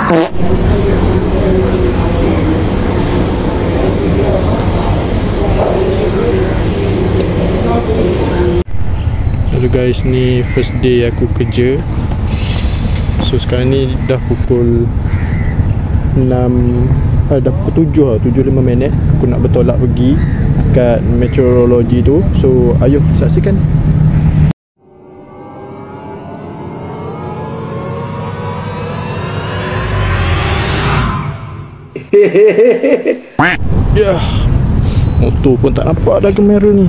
Hello guys, ni first day aku kerja. So sekarang ni dah pukul 6, dah pukul 7 lah, 7:05 minit. Aku nak bertolak pergi kat meteorologi tu. So ayo saksikan. Ya, motor pun tak nampak dah kamera ni.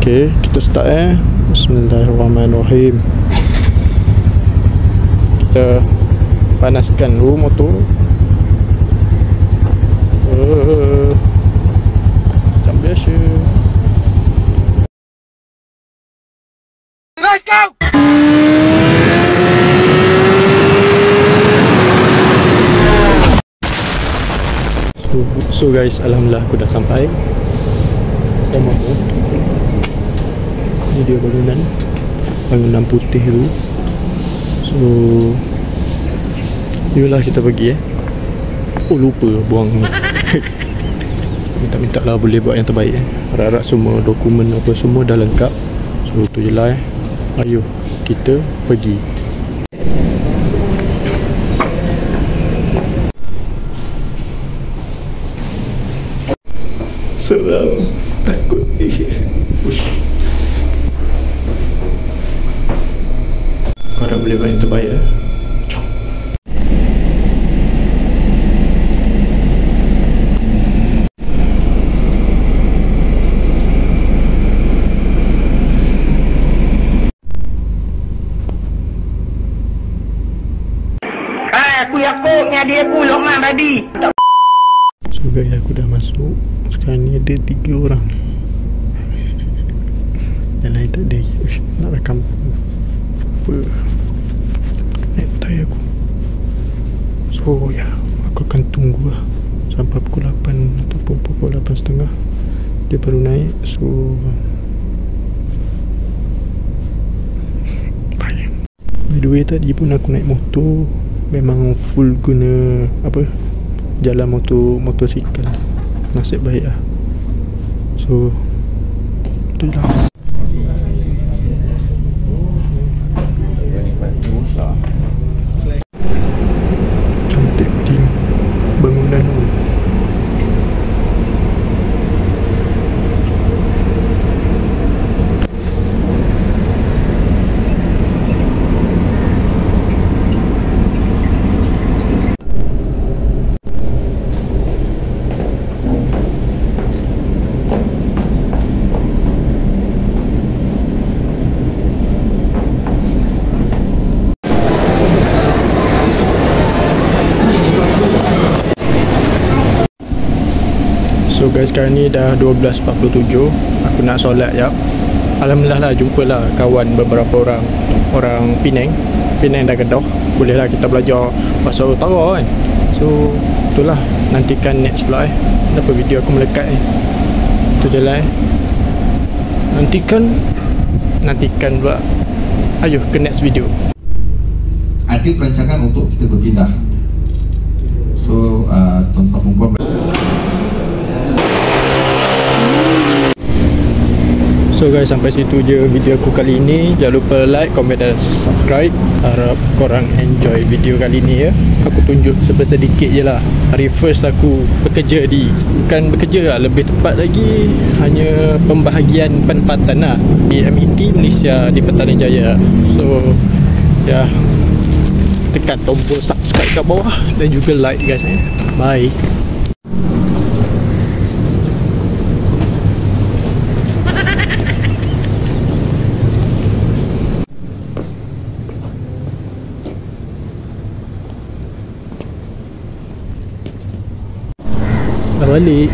Okay, kita start Bismillahirrahmanirrahim. Kita panaskan dulu motor. Macam biasa. Let's go! So guys, alhamdulillah aku dah sampai. Sama tu. Ini dia bangunan putih tu. So yolah kita pergi Oh lupa buang ni. Minta-minta lah boleh buat yang terbaik Harap-harap semua dokumen apa semua dah lengkap. So tu je lah Ayo kita pergi. Seram, takut ni. Harap boleh buat yang terbaik Jom. Aku yakutnya dia pulak mah tadi. So guys, aku dah masuk. Sekarang ni ada 3 orang. Yang lain tak ada. Uish, nak rakam apa? Naik tayar aku. So ya, aku akan tunggu lah sampai pukul 8 ataupun pukul 8.30 dia baru naik. So by the way, tadi pun aku naik motor. Memang full guna apa, jalan motosikal. Nasib baik lah. So tu lah. Cantik di bangunan tu. So guys, sekarang ni dah 12.47. Aku nak solat jap. Alhamdulillah lah, jumpalah kawan beberapa orang Penang dah Kedah. Bolehlah kita belajar bahasa utara kan. So itulah, nantikan next pula Kenapa video aku melekat Itu je lah Nantikan pula. Ayo ke next video. Ada perancangan untuk kita berpindah. So tuan-tuan perempuan, so guys, sampai situ je video aku kali ini. Jangan lupa like, komen dan subscribe. Harap korang enjoy video kali ni ya. Aku tunjuk sedikit je lah. Hari first aku bekerja bukan bekerja lah, lebih tepat lagi hanya pembahagian penempatan lah di MET Malaysia di Petaling Jaya. So ya, tekan tombol subscribe kat bawah dan juga like guys Bye. Balik.